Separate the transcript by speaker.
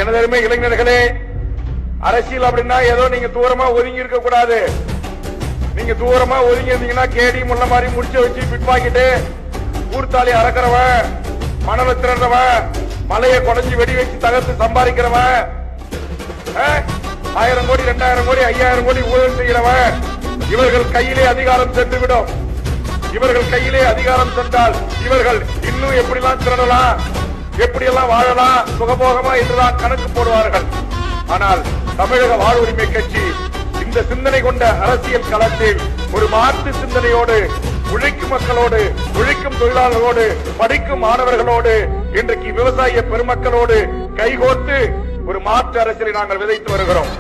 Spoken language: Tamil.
Speaker 1: எனதருமை இளைஞர்களே, அரசியல் அப்படின்னா ஏதோ நீங்க தூரமா ஒதுங்கி இருக்க கூடாது. நீங்க தூரமா ஒதுங்கி இருந்தீங்கன்னா கேடி முள்ள மாதிரி முடிச்ச வச்சு பிட்பாக்கிட்டு ஊர்த்தாலி அறக்கிறவன், மணலை திரண்டவன், மலையை குறைஞ்சி வெடி வச்சு தகர்த்து சம்பாதிக்கிறவன், 1000 கோடி 2000 கோடி 5000 கோடி ஊழல் செய்கிறவன், இவர்கள் கையிலே அதிகாரம் சென்றுவிடும். இவர்கள் கையிலே அதிகாரம் சென்றால் இவர்கள் இன்னும் எப்படிலாம் திரடலாம், எப்படியெல்லாம் வாழலாம், சுகபோகமா என்றுதான் கணக்கு போடுவார்கள். ஆனால் தமிழக வாழ்வுரிமை கட்சி இந்த சிந்தனை கொண்ட அரசியல் களத்தில் ஒரு மாற்று சிந்தனையோடு, உழைக்கும் மக்களோடு, உழைக்கும் தொழிலாளர்களோடு, படிக்கும் மாணவர்களோடு, இன்றைக்கு விவசாய பெருமக்களோடு கைகோர்த்து ஒரு மாற்று அரசியலை நாங்கள் விதைத்து வருகிறோம்.